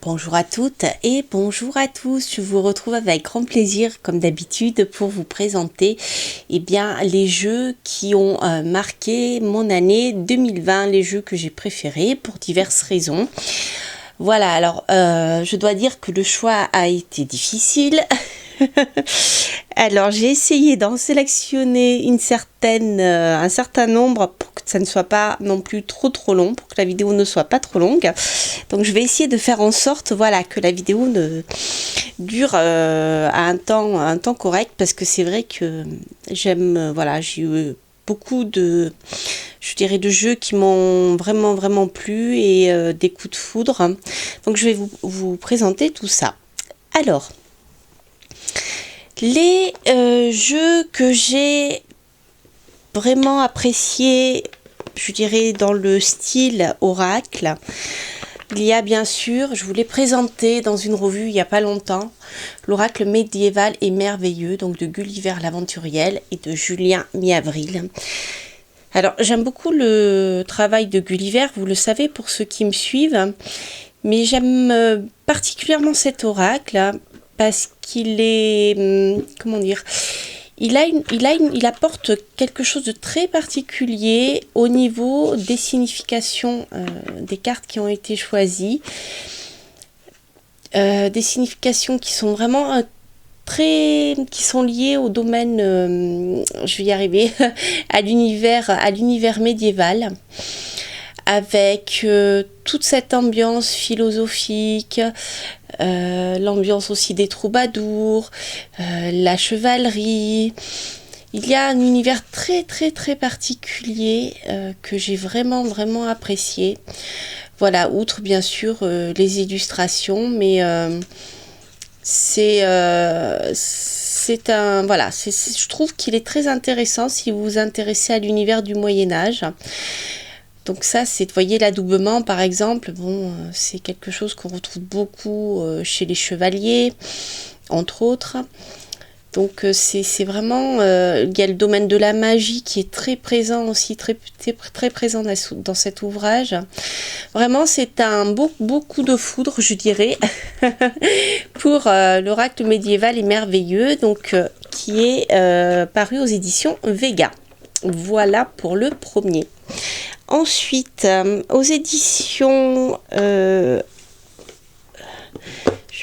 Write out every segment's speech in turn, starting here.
Bonjour à toutes et bonjour à tous, je vous retrouve avec grand plaisir comme d'habitude pour vous présenter les jeux qui ont marqué mon année 2020, les jeux que j'ai préférés pour diverses raisons. Voilà, alors je dois dire que le choix a été difficile. Alors j'ai essayé d'en sélectionner un certain nombre pour que ça ne soit pas non plus trop long, pour que la vidéo ne soit pas trop longue. Donc je vais essayer de faire en sorte que la vidéo ne dure à un temps correct, parce que c'est vrai que j'aime, j'ai eu beaucoup de jeux qui m'ont vraiment plu et des coups de foudre. Donc je vais vous présenter tout ça. Alors, les jeux que j'ai vraiment appréciés, je dirais dans le style Oracle, il y a bien sûr, je vous l'ai présenté dans une revue il n'y a pas longtemps, l'Oracle médiéval et merveilleux, donc de Gulliver l'Aventuriel et de Julien Miavril. Alors j'aime beaucoup le travail de Gulliver, vous le savez pour ceux qui me suivent, mais j'aime particulièrement cet Oracle parce qu'il est, comment dire, il apporte quelque chose de très particulier au niveau des significations des cartes qui ont été choisies. Des significations qui sont vraiment qui sont liées au domaine, je vais y arriver, à l'univers médiéval, avec toute cette ambiance philosophique, l'ambiance aussi des troubadours, la chevalerie. Il y a un univers très particulier que j'ai vraiment apprécié. Voilà, outre bien sûr les illustrations, mais je trouve qu'il est très intéressant si vous vous intéressez à l'univers du Moyen-Âge. Donc ça, c'est, vous voyez, l'adoubement par exemple, c'est quelque chose qu'on retrouve beaucoup chez les chevaliers, entre autres. Donc c'est vraiment, il y a le domaine de la magie qui est très présent aussi, très présent dans cet ouvrage. Vraiment, c'est un beau coup de foudre, je dirais, pour l'Oracle médiéval et merveilleux, donc qui est paru aux éditions Vega. Voilà pour le premier. Ensuite, aux éditions, je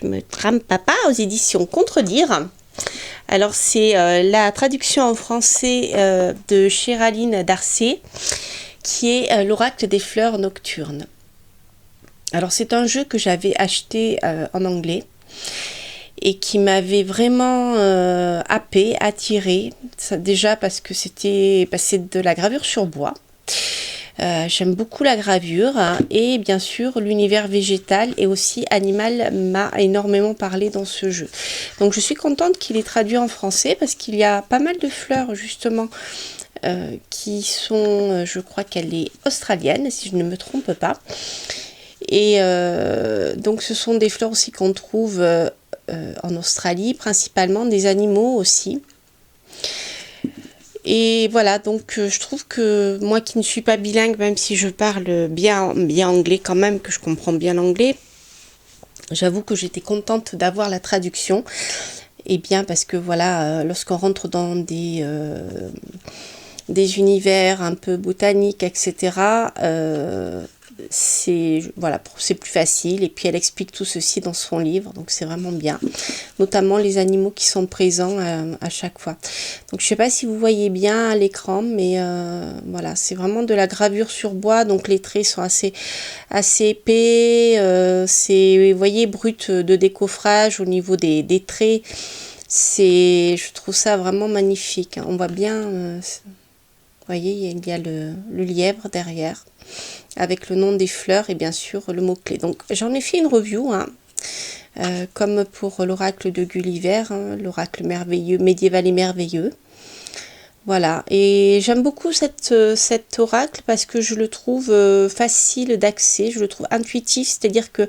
me trame pas, aux éditions Contredire. Alors c'est la traduction en français de Chéraline Darcé, qui est l'Oracle des fleurs nocturnes. Alors c'est un jeu que j'avais acheté en anglais et qui m'avait vraiment attiré, déjà parce que c'est de la gravure sur bois. J'aime beaucoup la gravure et bien sûr l'univers végétal et aussi animal m'a énormément parlé dans ce jeu. Donc je suis contente qu'il est traduit en français parce qu'il y a pas mal de fleurs justement qui sont, je crois qu'elle est australienne si je ne me trompe pas. Et donc ce sont des fleurs aussi qu'on trouve en Australie, principalement des animaux aussi. Et voilà, donc je trouve que moi qui ne suis pas bilingue, même si je parle bien anglais quand même, que je comprends bien l'anglais, j'avoue que j'étais contente d'avoir la traduction. Et bien parce que voilà, lorsqu'on rentre dans des univers un peu botaniques, etc., c'est plus facile. Et puis elle explique tout ceci dans son livre, donc c'est vraiment bien, notamment les animaux qui sont présents à chaque fois. Donc je sais pas si vous voyez bien à l'écran, mais voilà, c'est vraiment de la gravure sur bois, donc les traits sont assez épais, c'est, vous voyez, brut de décoffrage au niveau des traits. Je trouve ça vraiment magnifique. On voit bien, vous voyez, il y a le lièvre derrière, avec le nom des fleurs et bien sûr le mot-clé. Donc j'en ai fait une review, comme pour l'Oracle de Gulliver, l'Oracle merveilleux, médiéval et merveilleux. Voilà, et j'aime beaucoup cet oracle parce que je le trouve facile d'accès, je le trouve intuitif, c'est-à-dire que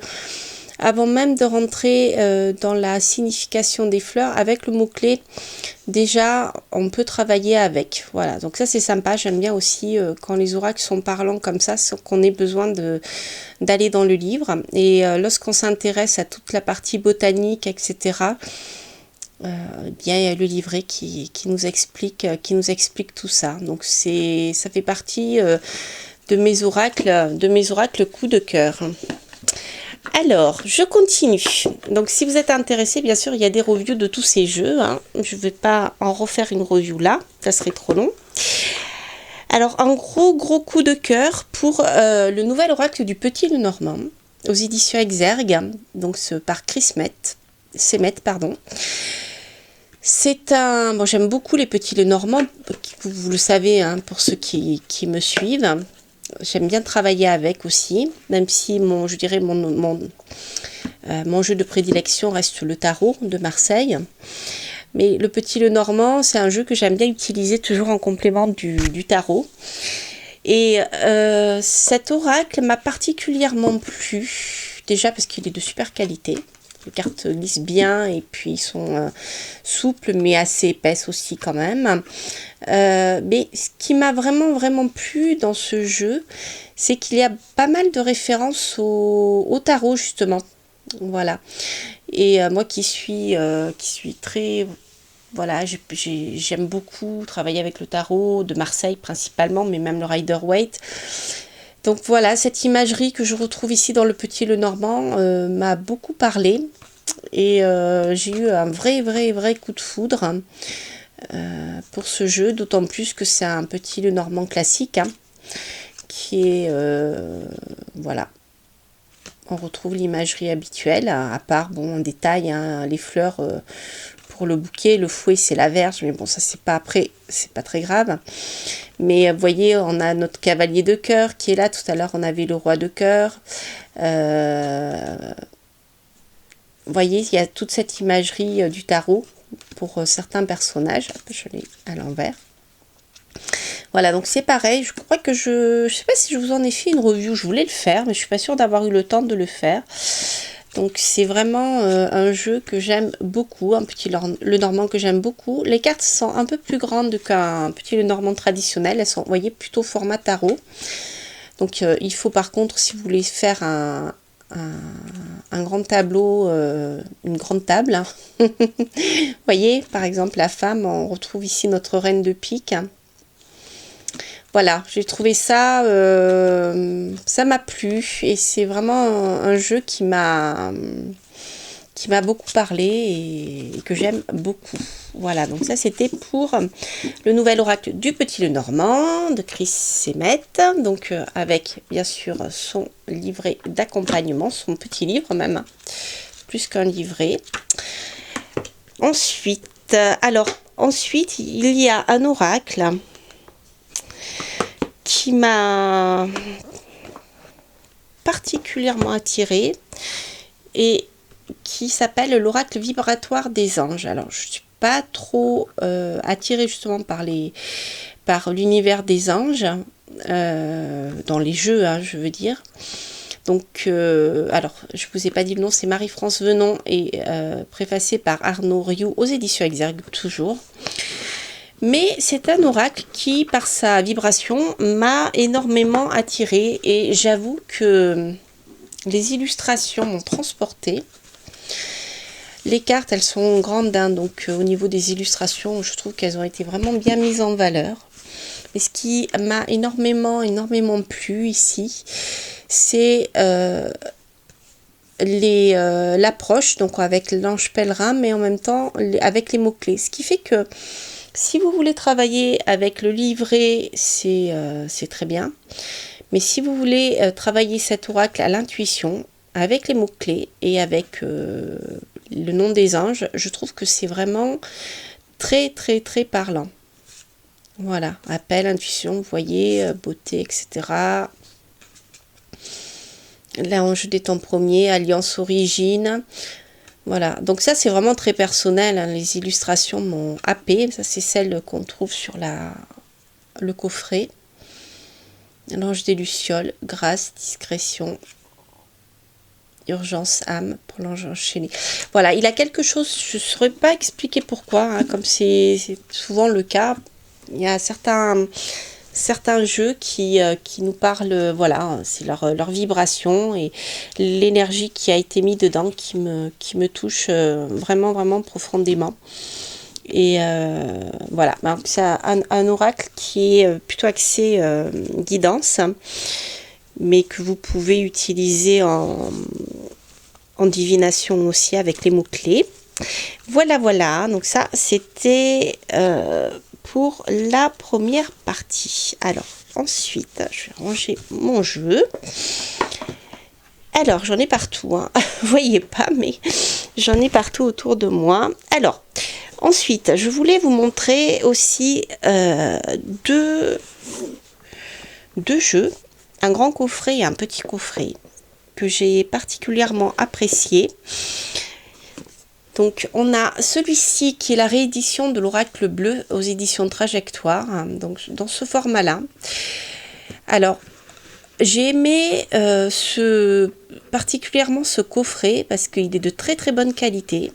avant même de rentrer dans la signification des fleurs, avec le mot-clé, déjà, on peut travailler avec. Voilà, donc ça c'est sympa. J'aime bien aussi quand les oracles sont parlants comme ça, sans qu'on ait besoin d'aller dans le livre. Et lorsqu'on s'intéresse à toute la partie botanique, etc., bien il y a le livret qui nous explique tout ça. Donc ça fait partie de mes oracles coup de cœur. Alors, je continue. Donc, si vous êtes intéressé, bien sûr, il y a des reviews de tous ces jeux. Hein. Je ne vais pas en refaire une review là, ça serait trop long. Alors, un gros coup de cœur pour le nouvel oracle du Petit Lenormand, aux éditions Exergue, donc par Chris Semet, pardon. C'est un... Bon, j'aime beaucoup les Petits Lenormand, vous le savez, hein, pour ceux qui me suivent. J'aime bien travailler avec aussi, même si mon jeu de prédilection reste le tarot de Marseille. Mais le Petit Lenormand, c'est un jeu que j'aime bien utiliser toujours en complément du tarot. Et cet oracle m'a particulièrement plu, déjà parce qu'il est de super qualité. Les cartes glissent bien et puis ils sont souples mais assez épaisses aussi quand même. Mais ce qui m'a vraiment plu dans ce jeu, c'est qu'il y a pas mal de références au tarot justement. Voilà. Et moi qui suis très... Voilà, j'aime beaucoup travailler avec le tarot de Marseille principalement, mais même le Rider-Waite. Donc voilà, cette imagerie que je retrouve ici dans le Petit Lenormand m'a beaucoup parlé. Et j'ai eu un vrai coup de foudre pour ce jeu, d'autant plus que c'est un Petit Lenormand classique, hein, qui est... voilà. On retrouve l'imagerie habituelle, à part, bon, en détail, hein, les fleurs... pour le bouquet, le fouet c'est la verge, mais bon ça c'est pas très grave. Mais vous voyez, on a notre cavalier de cœur qui est là. Tout à l'heure on avait le roi de cœur. Vous voyez, il y a toute cette imagerie du tarot pour certains personnages. Je l'ai à l'envers. Voilà, donc c'est pareil. Je crois que je sais pas si je vous en ai fait une review. Je voulais le faire, mais je suis pas sûre d'avoir eu le temps de le faire. Donc c'est vraiment un jeu que j'aime beaucoup, un Petit Lenormand que j'aime beaucoup. Les cartes sont un peu plus grandes qu'un Petit Lenormand traditionnel. Elles sont, vous voyez, plutôt format tarot. Donc il faut par contre, si vous voulez faire un grand tableau, une grande table. Hein. Vous voyez, par exemple, la femme, on retrouve ici notre reine de pique. Voilà, j'ai trouvé ça, ça m'a plu et c'est vraiment un jeu qui m'a beaucoup parlé et que j'aime beaucoup. Voilà, donc ça c'était pour le nouvel oracle du Petit Lenormand de Chris Semet, donc avec bien sûr son livret d'accompagnement, son petit livre même, plus qu'un livret. Ensuite, il y a un oracle qui m'a particulièrement attirée et qui s'appelle l'oracle vibratoire des anges. Alors, je ne suis pas trop attirée justement par l'univers des anges, dans les jeux, hein, je veux dire. Donc, alors, je ne vous ai pas dit le nom, c'est Marie-France Venon et préfacé par Arnaud Rioux aux éditions Exergue, toujours. Mais c'est un oracle qui, par sa vibration, m'a énormément attirée et j'avoue que les illustrations m'ont transportée. Les cartes, elles sont grandes, hein, donc au niveau des illustrations, je trouve qu'elles ont été vraiment bien mises en valeur. Mais ce qui m'a énormément plu ici, c'est l'approche, donc avec l'ange pèlerin, mais en même temps avec les mots-clés. Ce qui fait que si vous voulez travailler avec le livret, c'est très bien. Mais si vous voulez travailler cet oracle à l'intuition, avec les mots-clés et avec le nom des anges, je trouve que c'est vraiment très parlant. Voilà, appel, intuition, vous voyez, beauté, etc. L'ange des temps premiers, alliance, origine. Voilà, donc ça c'est vraiment très personnel, hein. Les illustrations m'ont happé, ça c'est celle qu'on trouve sur le coffret. L'ange des lucioles, grâce, discrétion. Urgence âme pour l'ange enchaîné. Voilà, il a quelque chose, je ne saurais pas expliquer pourquoi, hein, comme c'est souvent le cas. Il y a certains jeux qui nous parlent, voilà, c'est leur vibration et l'énergie qui a été mise dedans qui me touche vraiment, vraiment profondément. Et voilà, c'est un oracle qui est plutôt axé guidance, mais que vous pouvez utiliser en divination aussi avec les mots-clés. Voilà, voilà, donc ça c'était pour la première partie. Alors ensuite, je vais ranger mon jeu. Alors j'en ai partout, hein. Vous voyez pas, mais j'en ai partout autour de moi. Alors ensuite, je voulais vous montrer aussi deux jeux, un grand coffret et un petit coffret que j'ai particulièrement apprécié. Donc on a celui-ci qui est la réédition de l'Oracle Bleu aux éditions Trajectoire, hein, donc dans ce format-là. Alors j'ai aimé particulièrement ce coffret parce qu'il est de très très bonne qualité.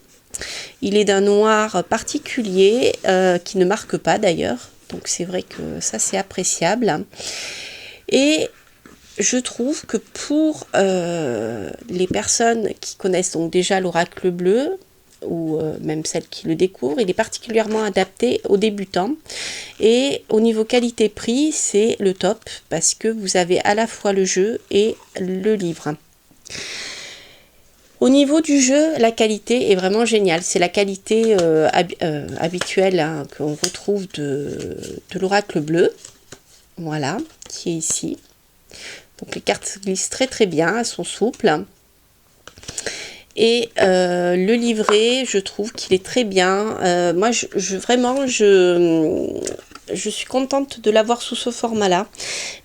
Il est d'un noir particulier qui ne marque pas d'ailleurs, donc c'est vrai que ça c'est appréciable. Et je trouve que pour les personnes qui connaissent donc déjà l'Oracle Bleu, ou même celles qui le découvrent, il est particulièrement adapté aux débutants. Et au niveau qualité-prix, c'est le top, parce que vous avez à la fois le jeu et le livre. Au niveau du jeu, la qualité est vraiment géniale. C'est la qualité habituelle, hein, qu'on retrouve de l'Oracle Bleu. Voilà, qui est ici. Donc les cartes glissent très très bien, elles sont souples. Et le livret, je trouve qu'il est très bien. Moi, je suis contente de l'avoir sous ce format-là.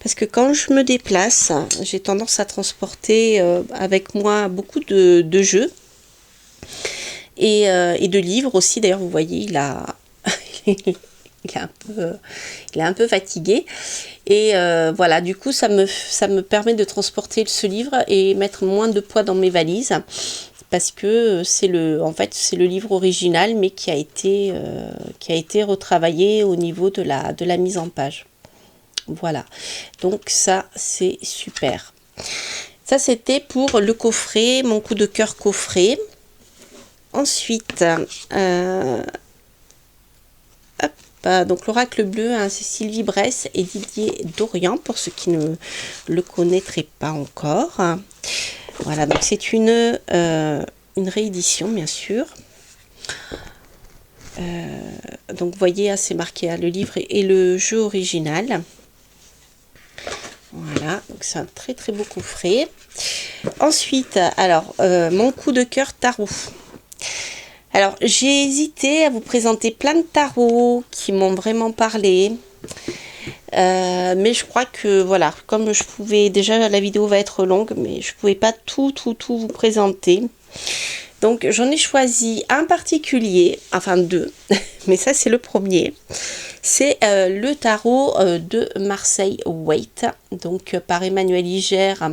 Parce que quand je me déplace, j'ai tendance à transporter avec moi beaucoup de jeux. Et de livres aussi. D'ailleurs, vous voyez, il est un peu fatigué. Et voilà, du coup, ça me permet de transporter ce livre et mettre moins de poids dans mes valises. Parce que c'est le livre original, mais qui a été retravaillé au niveau de la mise en page. Voilà, donc ça c'est super. Ça c'était pour le coffret, mon coup de cœur coffret. Ensuite, donc l'Oracle Bleu, hein, c'est Sylvie Bresse et Didier Dorian, pour ceux qui ne le connaîtraient pas encore. Voilà, donc c'est une réédition, bien sûr. Donc vous voyez, c'est marqué le livre et le jeu original. Voilà, donc c'est un très très beau coffret. Ensuite, alors, mon coup de cœur tarot. Alors, j'ai hésité à vous présenter plein de tarots qui m'ont vraiment parlé. Mais je crois que voilà, comme je pouvais, déjà la vidéo va être longue, mais je pouvais pas tout vous présenter. Donc j'en ai choisi un particulier, enfin deux, mais ça c'est le premier. C'est le tarot de Marseille Waite, donc par Emmanuel Igère,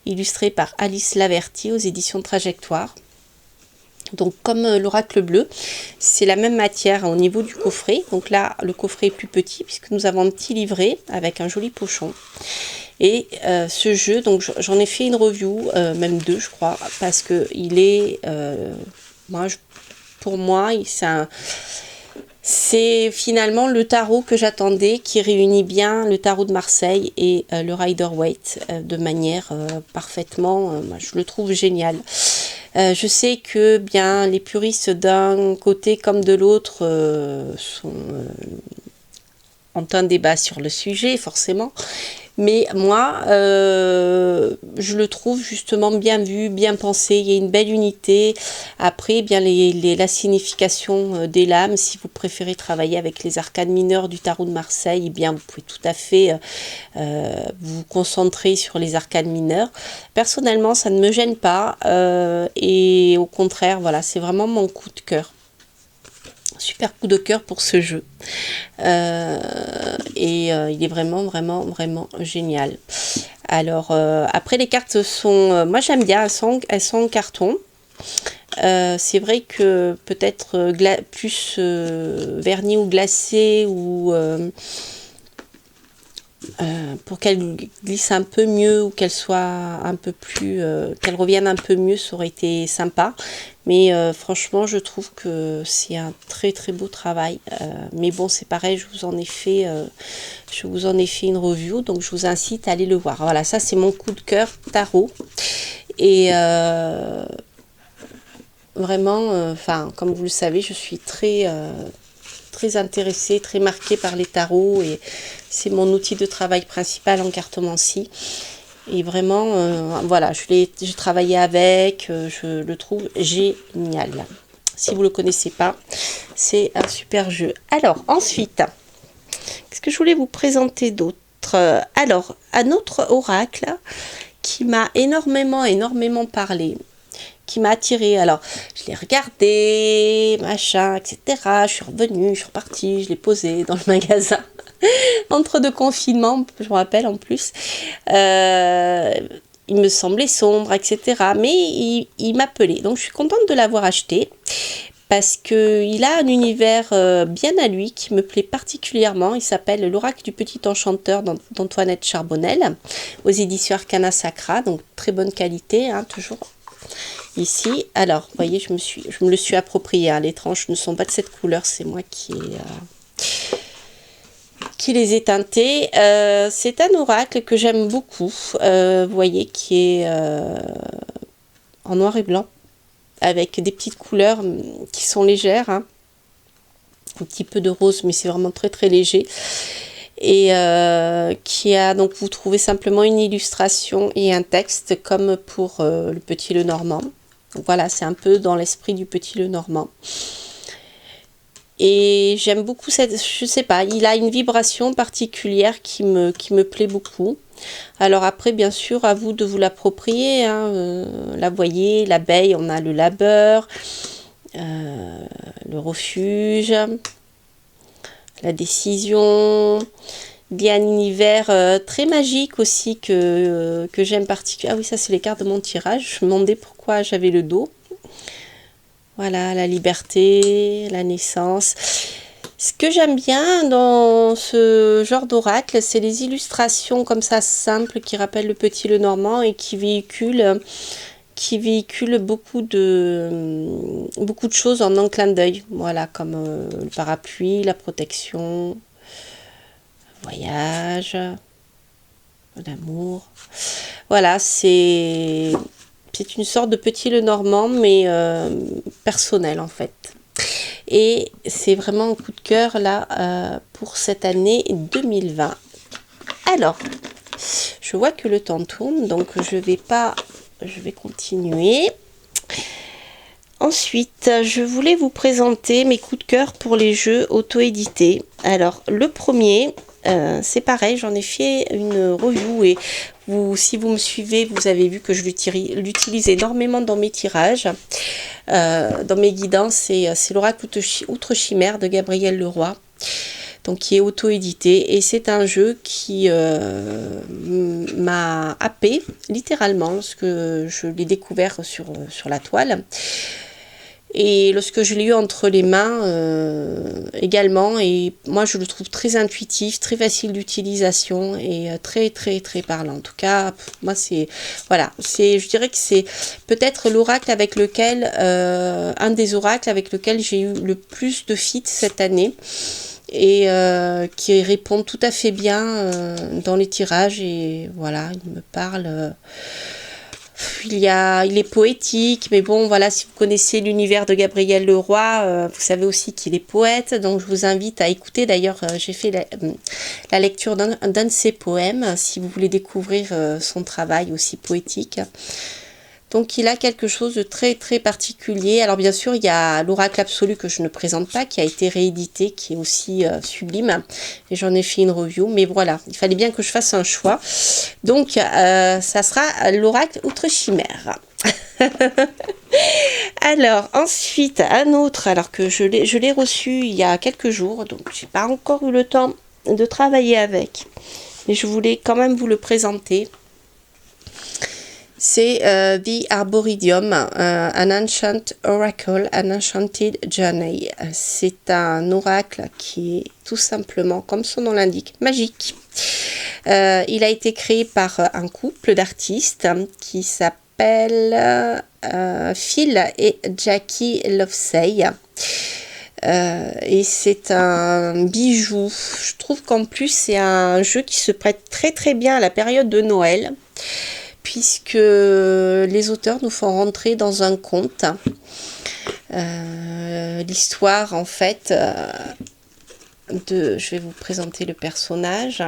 illustré par Alice Laverty aux éditions Trajectoire. Donc comme l'Oracle Bleu, c'est la même matière au niveau du coffret. Donc là, le coffret est plus petit puisque nous avons un petit livret avec un joli pochon. Et ce jeu, donc j'en ai fait une review, même deux je crois, parce que il est, pour moi, c'est finalement le tarot que j'attendais, qui réunit bien le tarot de Marseille et le Rider-Waite de manière parfaitement, je le trouve génial. Je sais que bien les puristes d'un côté comme de l'autre ont un débat sur le sujet, forcément. Mais moi, je le trouve justement bien vu, bien pensé. Il y a une belle unité. Après, bien la signification des lames, si vous préférez travailler avec les arcanes mineures du tarot de Marseille, eh bien vous pouvez tout à fait vous concentrer sur les arcanes mineures. Personnellement, ça ne me gêne pas. Et au contraire, voilà, c'est vraiment mon coup de cœur. Super coup de cœur pour ce jeu. Il est vraiment génial. Alors, après, les cartes sont... moi, j'aime bien, elles sont en carton. C'est vrai que peut-être plus vernis ou glacé ou pour qu'elle glisse un peu mieux ou qu'elle soit un peu plus qu'elle revienne un peu mieux, ça aurait été sympa, mais franchement je trouve que c'est un très très beau travail, mais bon, c'est pareil, je vous en ai fait une review, donc je vous incite à aller le voir. Voilà, ça c'est mon coup de cœur tarot. Et vraiment, comme vous le savez, je suis très intéressée, très marquée par les tarots, et c'est mon outil de travail principal en cartomancie. Et vraiment, voilà, j'ai travaillé avec, je le trouve génial. Si vous ne le connaissez pas, c'est un super jeu. Alors, ensuite, qu'est-ce que je voulais vous présenter d'autre? Alors, un autre oracle qui m'a énormément parlé, qui m'a attiré. Alors, je l'ai regardé, machin, etc. Je suis revenue, je suis repartie, je l'ai posé dans le magasin. Entre deux confinements, je me rappelle en plus. Il me semblait sombre, etc. Mais il m'appelait. Donc, je suis contente de l'avoir acheté parce qu'il a un univers bien à lui qui me plaît particulièrement. Il s'appelle L'Oracle du Petit Enchanteur d'Antoinette Charbonnel aux éditions Arcana Sacra. Donc, très bonne qualité, hein, toujours. Ici, alors, vous voyez, je me le suis approprié. Hein. Les tranches ne sont pas de cette couleur, c'est moi qui les ai teintés. C'est un oracle que j'aime beaucoup. Vous voyez, qui est en noir et blanc, avec des petites couleurs qui sont légères. Hein. Un petit peu de rose, mais c'est vraiment très très léger. Et qui a, donc, vous trouvez simplement une illustration et un texte, comme pour le Petit Lenormand. Donc voilà, c'est un peu dans l'esprit du Petit Lenormand. Et j'aime beaucoup je sais pas, il a une vibration particulière qui me plaît beaucoup. Alors après, bien sûr, à vous de vous l'approprier. Hein. Là, vous voyez, l'abeille, on a le labeur, le refuge, la décision. Il y a un univers très magique aussi que j'aime particulièrement. Ah oui, ça c'est les cartes de mon tirage. Je me demandais pourquoi j'avais le dos. Voilà, la liberté, la naissance. Ce que j'aime bien dans ce genre d'oracle, c'est les illustrations comme ça simples qui rappellent le Petit Lenormand et qui véhiculent beaucoup de choses en un clin d'œil. Voilà, comme le parapluie, la protection, le voyage, l'amour. Voilà, c'est une sorte de Petit Lenormand, mais personnel en fait. Et c'est vraiment un coup de cœur là pour cette année 2020. Alors, je vois que le temps tourne, donc je vais continuer. Ensuite, je voulais vous présenter mes coups de cœur pour les jeux auto-édités. Alors, le premier, c'est pareil, j'en ai fait une review et si vous me suivez, vous avez vu que je l'utilise énormément dans mes tirages, dans mes guidances. C'est l'Oracle Outre Chimère de Gabriel Leroy, donc qui est auto-édité, et c'est un jeu qui m'a happé littéralement lorsque je l'ai découvert sur la toile. Et lorsque je l'ai eu entre les mains également, et moi je le trouve très intuitif, très facile d'utilisation et très très très parlant. En tout cas, moi je dirais que c'est peut-être l'oracle avec lequel, un des oracles avec lequel j'ai eu le plus de fit cette année, et qui répond tout à fait bien dans les tirages, et voilà, il me parle. Il est poétique, mais bon, voilà, si vous connaissez l'univers de Gabriel Leroy, vous savez aussi qu'il est poète, donc je vous invite à écouter. D'ailleurs, j'ai fait la lecture d'un de ses poèmes, si vous voulez découvrir son travail aussi poétique. Donc il a quelque chose de très très particulier. Alors bien sûr, il y a l'Oracle Absolu que je ne présente pas, qui a été réédité, qui est aussi sublime. Et j'en ai fait une review. Mais voilà, il fallait bien que je fasse un choix. Donc ça sera l'Oracle Outre Chimère. Alors ensuite, un autre, alors que je l'ai reçu il y a quelques jours. Donc j'ai pas encore eu le temps de travailler avec. Mais je voulais quand même vous le présenter. C'est The Arboretum, An Ancient Oracle, An Enchanted Journey. C'est un oracle qui est tout simplement, comme son nom l'indique, magique. Il a été créé par un couple d'artistes qui s'appelle Phil et Jackie Lovesey. Et c'est un bijou. Je trouve qu'en plus c'est un jeu qui se prête très très bien à la période de Noël, puisque les auteurs nous font rentrer dans un conte. L'histoire en fait je vais vous présenter le personnage.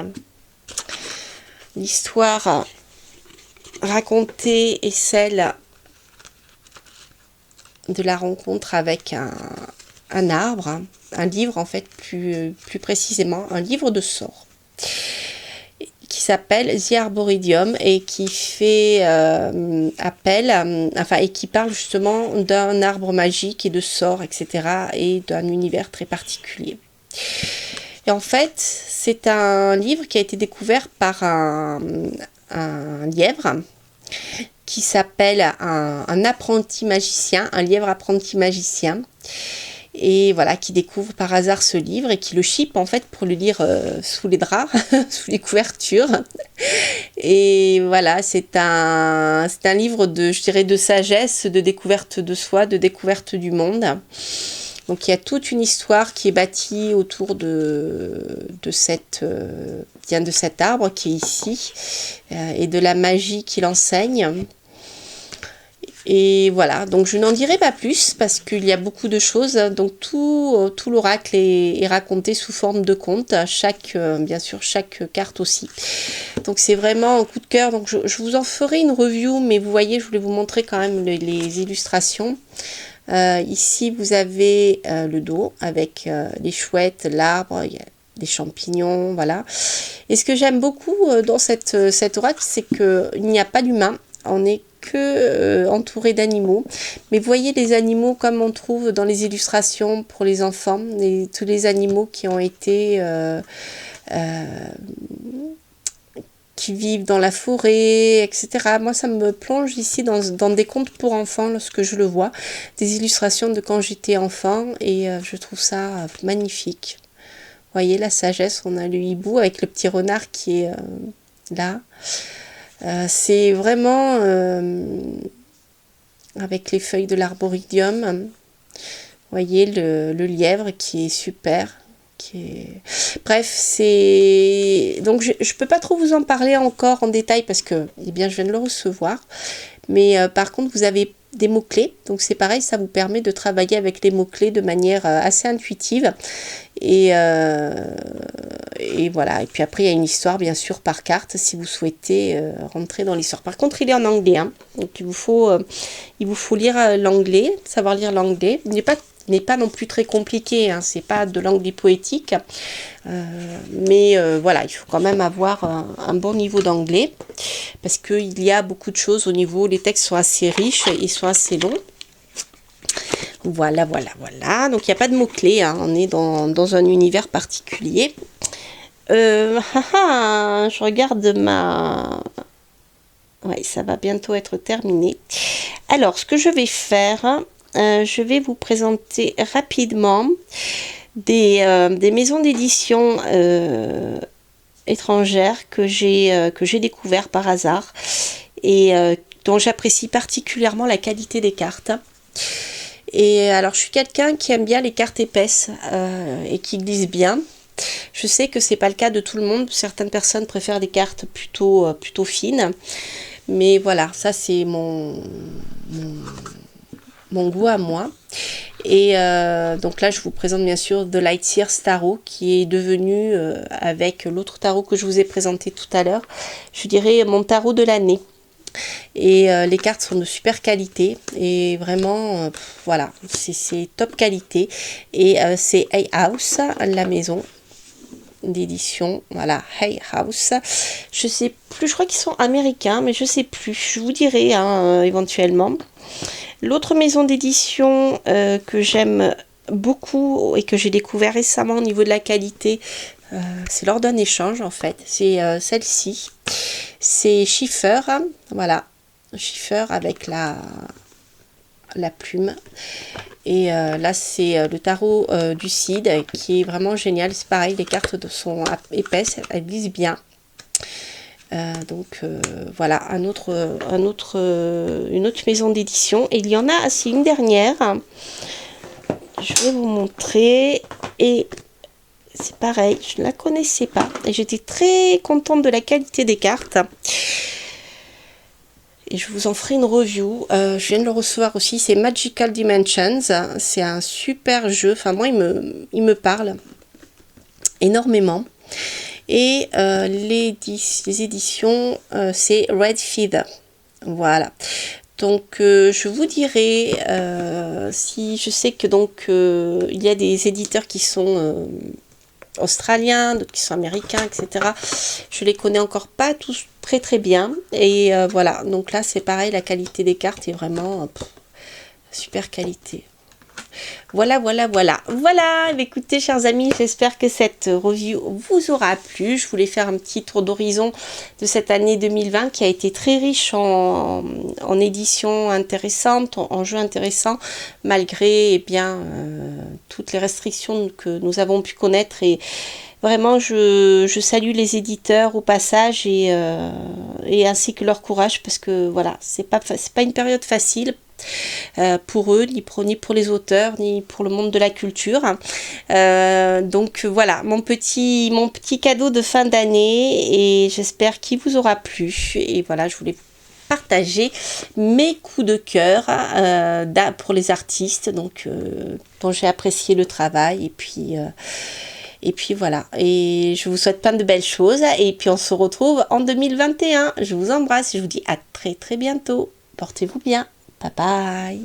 L'histoire racontée est celle de la rencontre avec un arbre, un livre en fait plus précisément, un livre de sorts qui s'appelle The Arboretum et qui fait appel, et qui parle justement d'un arbre magique et de sorts, etc. et d'un univers très particulier. Et en fait, c'est un livre qui a été découvert par un lièvre qui s'appelle un apprenti magicien, un lièvre apprenti magicien. Et voilà, qui découvre par hasard ce livre et qui le chipe en fait pour le lire sous les draps, sous les couvertures. Et voilà, c'est un livre je dirais, de sagesse, de découverte de soi, de découverte du monde. Donc il y a toute une histoire qui est bâtie autour de cet arbre qui est ici et de la magie qu'il enseigne. Et voilà, donc je n'en dirai pas plus parce qu'il y a beaucoup de choses. Donc tout l'oracle est raconté sous forme de conte, bien sûr chaque carte aussi. Donc c'est vraiment un coup de cœur. Donc je vous en ferai une review, mais vous voyez, je voulais vous montrer quand même les illustrations. Ici vous avez le dos avec les chouettes, l'arbre, il y a des champignons, voilà. Et ce que j'aime beaucoup dans cet oracle, c'est qu'il n'y a pas d'humain, on est que entouré d'animaux, mais voyez les animaux comme on trouve dans les illustrations pour les enfants, tous les animaux qui ont été qui vivent dans la forêt, etc. Moi ça me plonge ici dans des contes pour enfants lorsque je le vois, des illustrations de quand j'étais enfant, et je trouve ça magnifique. Voyez la sagesse, on a le hibou avec le petit renard qui est là. C'est vraiment avec les feuilles de l'arboretum. Voyez le lièvre qui est super. Bref, c'est... Donc je peux pas trop vous en parler encore en détail parce que je viens de le recevoir. Mais par contre, vous avez des mots-clés. Donc c'est pareil, ça vous permet de travailler avec les mots-clés de manière assez intuitive. Et voilà. Et puis après, il y a une histoire, bien sûr, par carte, si vous souhaitez rentrer dans l'histoire. Par contre, il est en anglais. Hein. Donc il vous faut lire l'anglais, savoir lire l'anglais. Il n'est pas non plus très compliqué, hein, c'est pas de l'anglais poétique, mais voilà, il faut quand même avoir un bon niveau d'anglais, parce qu'il y a beaucoup de choses au niveau, les textes sont assez riches, ils sont assez longs. Voilà, donc il n'y a pas de mots-clés, hein, on est dans un univers particulier. Je regarde ouais, ça va bientôt être terminé. Alors, ce que je vais faire... je vais vous présenter rapidement des maisons d'édition étrangères que j'ai découvert par hasard et dont j'apprécie particulièrement la qualité des cartes. Et alors je suis quelqu'un qui aime bien les cartes épaisses et qui glissent bien. Je sais que c'est pas le cas de tout le monde, certaines personnes préfèrent des cartes plutôt fines, mais voilà, ça c'est mon goût à moi. Et donc là je vous présente bien sûr The Lightyear Tarot, qui est devenu avec l'autre tarot que je vous ai présenté tout à l'heure, je dirais mon tarot de l'année. Et les cartes sont de super qualité et vraiment voilà, c'est top qualité. Et c'est Hay House, la maison d'édition, voilà, Hay House. Je sais plus, je crois qu'ils sont américains, mais je sais plus, je vous dirai éventuellement. L'autre maison d'édition que j'aime beaucoup et que j'ai découvert récemment au niveau de la qualité, c'est lors d'un échange en fait, c'est celle-ci, c'est Schiffer, voilà, Schiffer avec la plume. Et là, c'est le tarot du Cid qui est vraiment génial. C'est pareil, les cartes sont épaisses, elles lisent bien. Donc voilà, une autre maison d'édition. Et il y en a, c'est une dernière. Je vais vous montrer. Et c'est pareil, je ne la connaissais pas. Et j'étais très contente de la qualité des cartes. Et je vous en ferai une review. Je viens de le recevoir aussi. C'est Magical Dimensions. C'est un super jeu. Enfin, moi, il me parle énormément. Et les éditions, c'est Red Feather. Voilà. Donc, je vous dirai si je sais que donc il y a des éditeurs qui sont australiens, d'autres qui sont américains, etc. Je les connais encore pas tous très très bien. Et voilà, donc là c'est pareil, la qualité des cartes est vraiment super qualité. Voilà. Écoutez, chers amis, j'espère que cette review vous aura plu. Je voulais faire un petit tour d'horizon de cette année 2020 qui a été très riche en éditions intéressantes, en jeux intéressants, malgré toutes les restrictions que nous avons pu connaître. Et vraiment, je salue les éditeurs au passage et ainsi que leur courage, parce que voilà, c'est pas une période facile. Pour eux, ni pour les auteurs, ni pour le monde de la culture. Donc voilà, mon petit cadeau de fin d'année, et j'espère qu'il vous aura plu. Et voilà, je voulais partager mes coups de cœur pour les artistes donc dont j'ai apprécié le travail. Et puis voilà, et je vous souhaite plein de belles choses, et puis on se retrouve en 2021. Je vous embrasse et je vous dis à très très bientôt. Portez-vous bien. Bye bye.